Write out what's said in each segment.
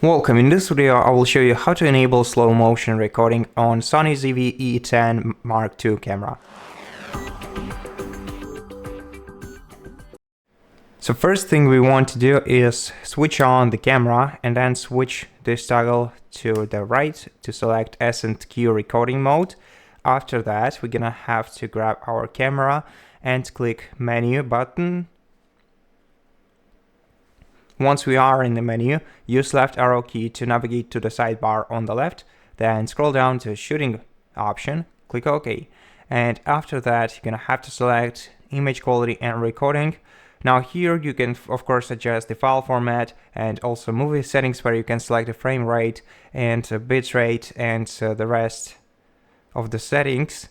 Welcome. In this video I will show you how to enable slow motion recording on SONY ZV-E10 II camera. So first thing we want to do is switch on the camera and then switch this toggle to the right to select S&Q recording mode. After that we're gonna have to grab our camera and click menu button. Once we are in the menu, use left arrow key to navigate to the sidebar on the left, then scroll down to shooting option, click OK. And after that, you're gonna have to select image quality and recording. Now here you can of course adjust the file format and also movie settings where you can select the frame rate and bitrate and the rest of the settings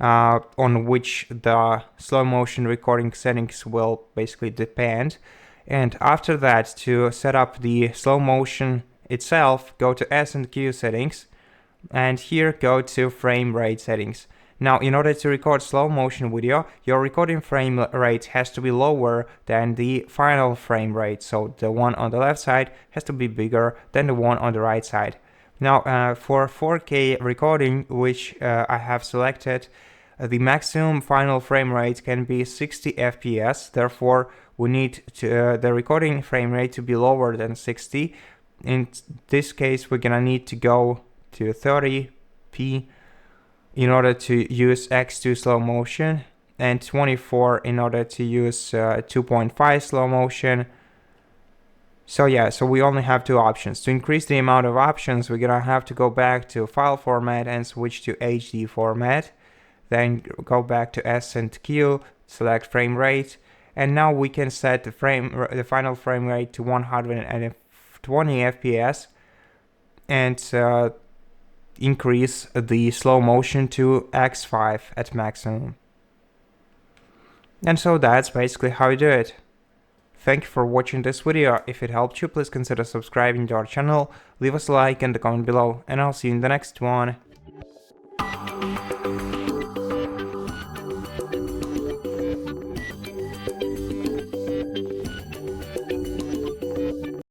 on which the slow motion recording settings will basically depend. And after that, to set up the slow motion itself, go to S&Q settings and here go to frame rate settings. Now in order to record slow motion video, your recording frame rate has to be lower than the final frame rate. So the one on the left side has to be bigger than the one on the right side. Now for 4K recording, which I have selected, the maximum final frame rate can be 60 FPS. Therefore, we need the recording frame rate to be lower than 60. In this case, we're gonna need to go to 30p in order to use X2 slow motion and 24 in order to use 2.5 slow motion. So yeah, so we only have two options. To increase the amount of options, we're gonna have to go back to file format and switch to HD format. Then go back to S&Q, select frame rate, and now we can set the final frame rate to 120 FPS and increase the slow motion to X5 at maximum. And so that's basically how you do it. Thank you for watching this video. If it helped you, please consider subscribing to our channel, leave us a like and a comment below, and I'll see you in the next one.